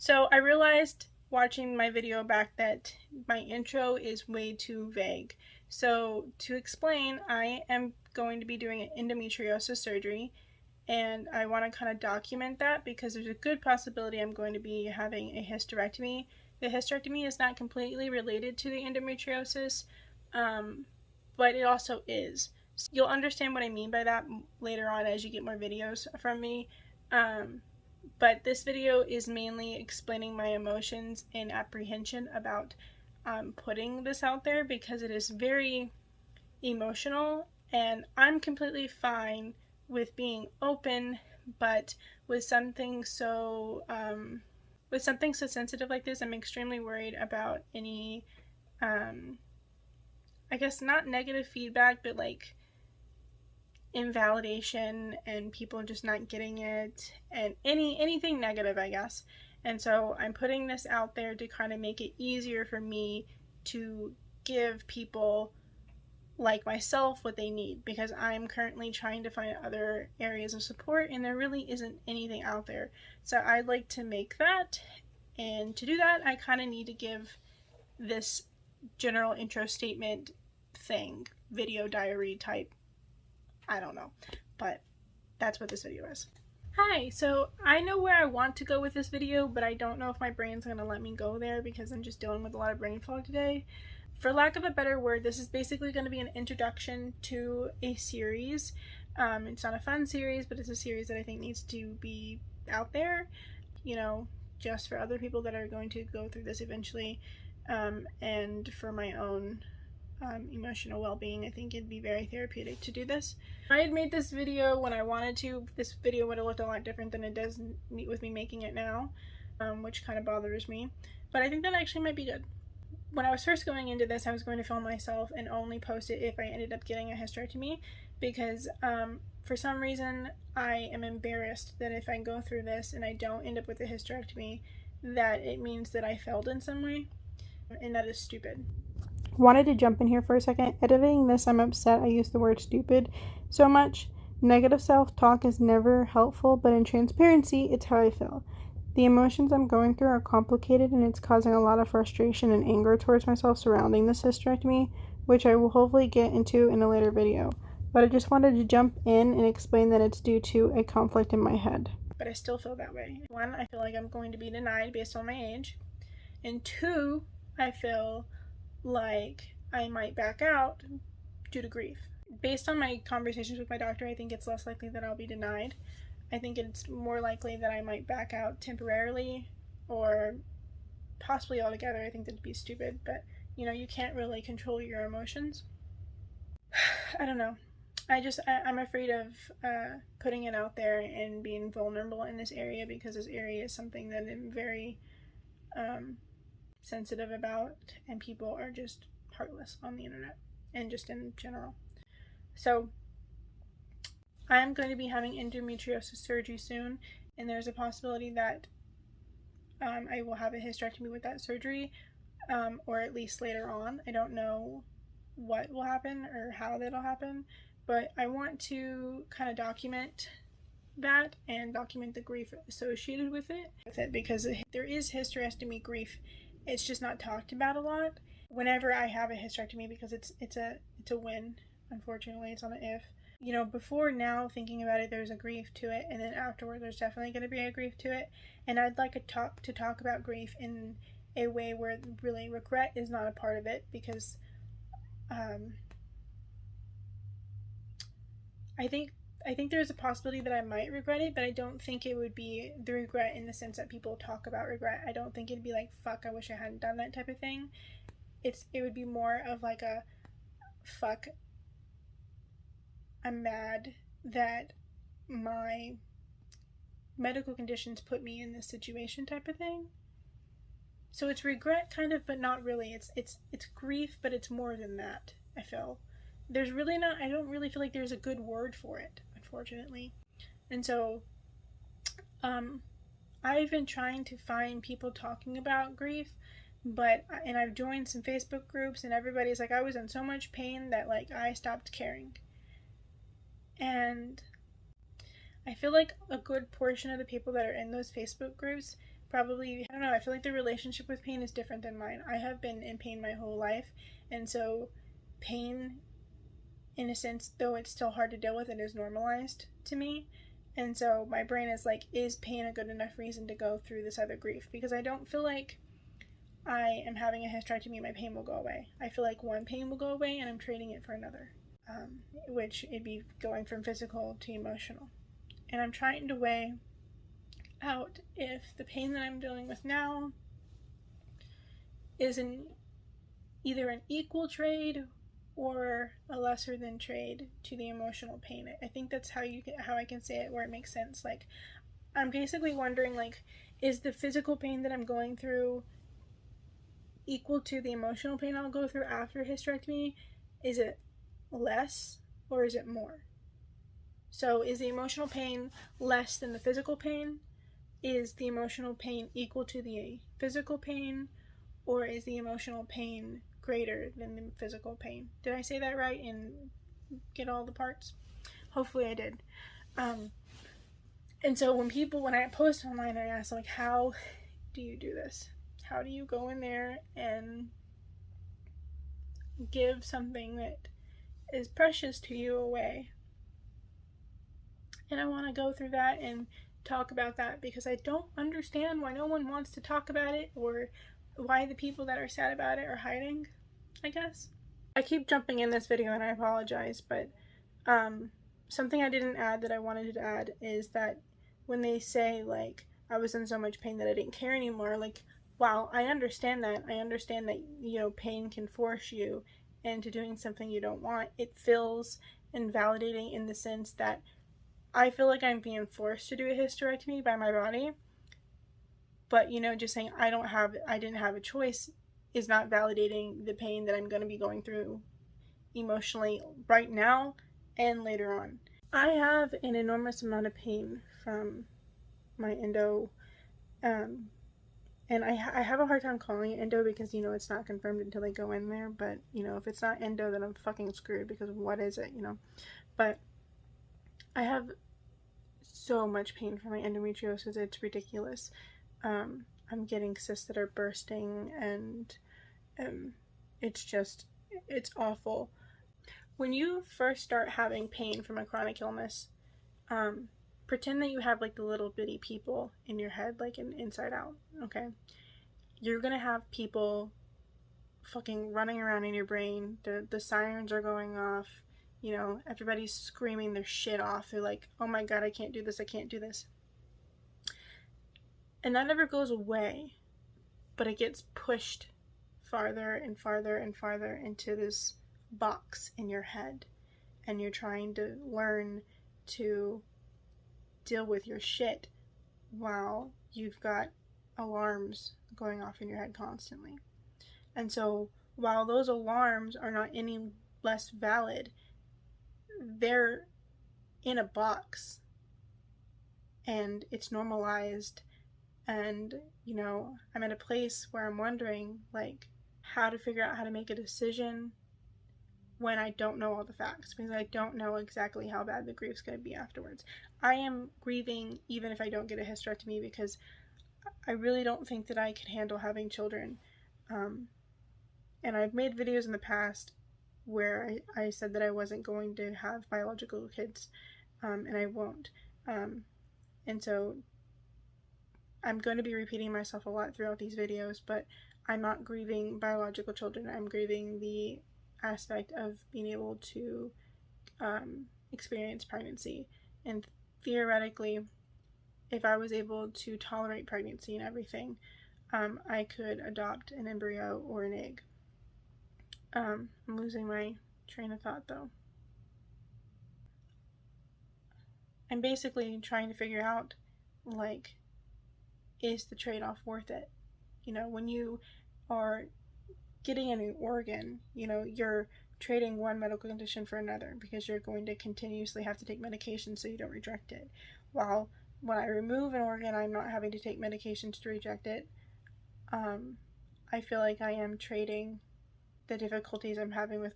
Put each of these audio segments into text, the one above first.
So I realized watching my video back that my intro is way too vague. So to explain, I am going to be doing an endometriosis surgery, and I want to kind of document that because there's a good possibility I'm going to be having a hysterectomy. The hysterectomy is not completely related to the endometriosis, but it also is. So you'll understand what I mean by that later on as you get more videos from me. But this video is mainly explaining my emotions and apprehension about putting this out there because it is very emotional, and I'm completely fine with being open, but with something so sensitive like this, I'm extremely worried about any I guess not negative feedback, but like invalidation and people just not getting it and anything negative, I guess. And so I'm putting this out there to kind of make it easier for me to give people like myself what they need, because I'm currently trying to find other areas of support and there really isn't anything out there. So I'd like to make that, and to do that I kind of need to give this general intro statement thing, video diary type, I don't know, but that's what this video is. Hi, so I know where I want to go with this video, but I don't know if my brain's going to let me go there because I'm just dealing with a lot of brain fog today. For lack of a better word, this is basically going to be an introduction to a series. It's not a fun series, but it's a series that I think needs to be out there, just for other people that are going to go through this eventually, and for my own emotional well-being. I think it'd be very therapeutic to do this. I had made this video when I wanted to. This video would have looked a lot different than it does with me making it now, which kind of bothers me, but I think that actually might be good. When I was first going into this, I was going to film myself and only post it if I ended up getting a hysterectomy, because for some reason I am embarrassed that if I go through this and I don't end up with a hysterectomy, that it means that I failed in some way, and that is stupid. Wanted to jump in here for a second. Editing this, I'm upset I used the word stupid so much. Negative self-talk is never helpful, but in transparency, it's how I feel. The emotions I'm going through are complicated, and it's causing a lot of frustration and anger towards myself surrounding this hysterectomy, which I will hopefully get into in a later video. But I just wanted to jump in and explain that it's due to a conflict in my head. But I still feel that way. One, I feel like I'm going to be denied based on my age. And two, I feel like I might back out due to grief. Based on my conversations with my doctor, I think it's less likely that I'll be denied. I think it's more likely that I might back out temporarily or possibly altogether. I think that'd be stupid, but you can't really control your emotions. I don't know. I'm afraid of putting it out there and being vulnerable in this area, because this area is something that I'm very sensitive about, and people are just heartless on the internet and just in general. So I'm going to be having endometriosis surgery soon, and there's a possibility that I will have a hysterectomy with that surgery, or at least later on. I don't know what will happen or how that'll happen, but I want to kind of document that and document the grief associated with it, because there is hysterectomy grief. It's just not talked about a lot whenever I have a hysterectomy, because it's a win. Unfortunately, it's on an if. Before now, thinking about it, there's a grief to it, and then afterward, there's definitely going to be a grief to it. And I'd like to talk about grief in a way where really regret is not a part of it, because I think there's a possibility that I might regret it, but I don't think it would be the regret in the sense that people talk about regret. I don't think it'd be like, fuck, I wish I hadn't done that type of thing. It would be more of like a, fuck, I'm mad that my medical conditions put me in this situation type of thing. So it's regret kind of, but not really. It's grief, but it's more than that, I feel. I don't really feel like there's a good word for it, unfortunately. And so I've been trying to find people talking about grief, and I've joined some Facebook groups, and everybody's like, I was in so much pain that like I stopped caring. And I feel like a good portion of the people that are in those Facebook groups probably, I don't know, I feel like the relationship with pain is different than mine. I have been in pain my whole life, and so pain, in a sense, though it's still hard to deal with, it is normalized to me. And so my brain is like, is pain a good enough reason to go through this other grief? Because I don't feel like I am having a hysterectomy, my pain will go away. I feel like one pain will go away and I'm trading it for another, which it'd be going from physical to emotional. And I'm trying to weigh out if the pain that I'm dealing with now is either an equal trade or a lesser than trade to the emotional pain. I think that's how I can say it where it makes sense. Like, I'm basically wondering, like, is the physical pain that I'm going through equal to the emotional pain I'll go through after hysterectomy? Is it less or is it more? So is the emotional pain less than the physical pain? Is the emotional pain equal to the physical pain? Or is the emotional pain greater than the physical pain? Did I say that right and get all the parts? Hopefully I did. And so when I post online, I ask, like, how do you do this? How do you go in there and give something that is precious to you away? And I want to go through that and talk about that because I don't understand why no one wants to talk about it, or why the people that are sad about it are hiding, I guess. I keep jumping in this video and I apologize, but something I didn't add that I wanted to add is that when they say, like, I was in so much pain that I didn't care anymore, like, wow, I understand that. I understand that, you know, pain can force you into doing something you don't want. It feels invalidating in the sense that I feel like I'm being forced to do a hysterectomy by my body. But, you know, just saying I didn't have a choice is not validating the pain that I'm going to be going through emotionally right now and later on. I have an enormous amount of pain from my endo, and I have a hard time calling it endo because, you know, it's not confirmed until they go in there. But, you know, if it's not endo, then I'm fucking screwed because what is it, you know? But I have so much pain from my endometriosis, it's ridiculous. I'm getting cysts that are bursting, and it's awful. When you first start having pain from a chronic illness, pretend that you have like the little bitty people in your head, like inside out, okay? You're gonna have people fucking running around in your brain. The sirens are going off. You know, everybody's screaming their shit off. They're like, oh my god, I can't do this, I can't do this. And that never goes away, but it gets pushed farther and farther and farther into this box in your head. And you're trying to learn to deal with your shit while you've got alarms going off in your head constantly. And so while those alarms are not any less valid, they're in a box and it's normalized. And, you know, I'm at a place where I'm wondering, like, how to figure out how to make a decision when I don't know all the facts, because I don't know exactly how bad the grief's going to be afterwards. I am grieving even if I don't get a hysterectomy because I really don't think that I could handle having children. And I've made videos in the past where I said that I wasn't going to have biological kids, and I won't. And so I'm going to be repeating myself a lot throughout these videos, but I'm not grieving biological children. I'm grieving the aspect of being able to experience pregnancy. And theoretically, if I was able to tolerate pregnancy and everything, I could adopt an embryo or an egg. I'm losing my train of thought though. I'm basically trying to figure out, like, is the trade-off worth it? You know, when you are getting a new organ, you know, you're trading one medical condition for another because you're going to continuously have to take medication so you don't reject it. While when I remove an organ, I'm not having to take medications to reject it. I feel like I am trading the difficulties I'm having with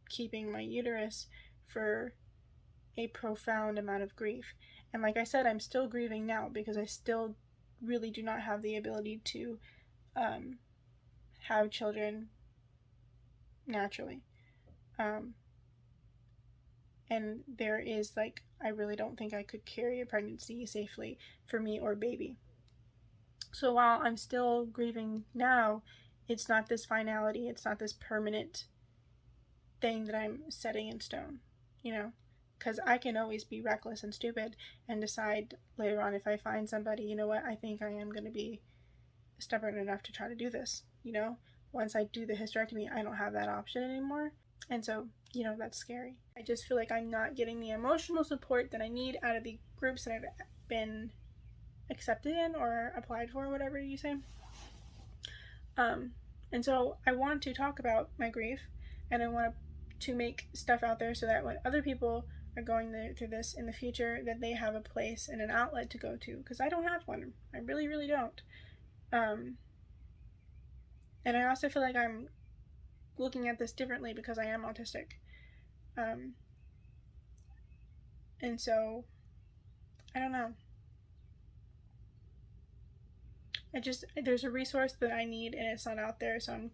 keeping my uterus for a profound amount of grief. And like I said, I'm still grieving now because I still really do not have the ability to have children naturally. And there is like, I really don't think I could carry a pregnancy safely for me or baby. So while I'm still grieving now, it's not this finality, it's not this permanent thing that I'm setting in stone, you know? Because I can always be reckless and stupid and decide later on, if I find somebody, you know what, I think I am going to be stubborn enough to try to do this, you know? Once I do the hysterectomy, I don't have that option anymore. And so, you know, that's scary. I just feel like I'm not getting the emotional support that I need out of the groups that I've been accepted in or applied for, whatever you say. And so I want to talk about my grief, and I want to make stuff out there so that when other people are going through this in the future, that they have a place and an outlet to go to, because I don't have one. I really, really don't. And I also feel like I'm looking at this differently because I am autistic. And so, I don't know. There's a resource that I need and it's not out there, so I'm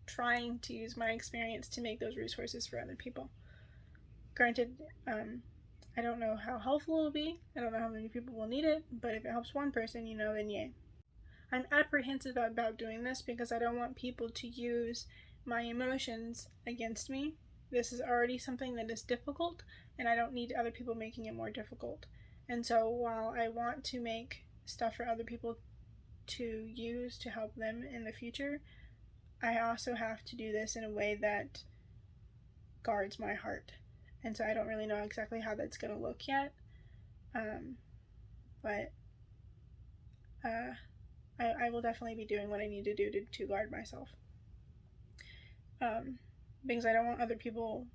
trying to use my experience to make those resources for other people. Granted, I don't know how helpful it'll be. I don't know how many people will need it, but if it helps one person, you know, then yay. I'm apprehensive about doing this because I don't want people to use my emotions against me. This is already something that is difficult, and I don't need other people making it more difficult. And so while I want to make stuff for other people to use to help them in the future, I also have to do this in a way that guards my heart. And so I don't really know exactly how that's going to look yet. But I will definitely be doing what I need to do to guard myself. Because I don't want other people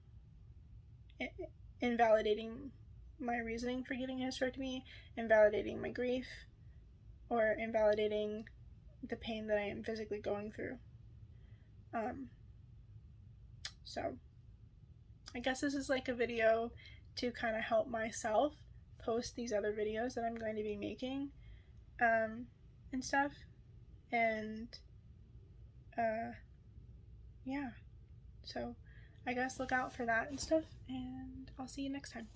invalidating my reasoning for getting a hysterectomy, invalidating my grief, or invalidating the pain that I am physically going through. So I guess this is like a video to kind of help myself post these other videos that I'm going to be making and stuff. And yeah, so I guess look out for that and stuff, and I'll see you next time.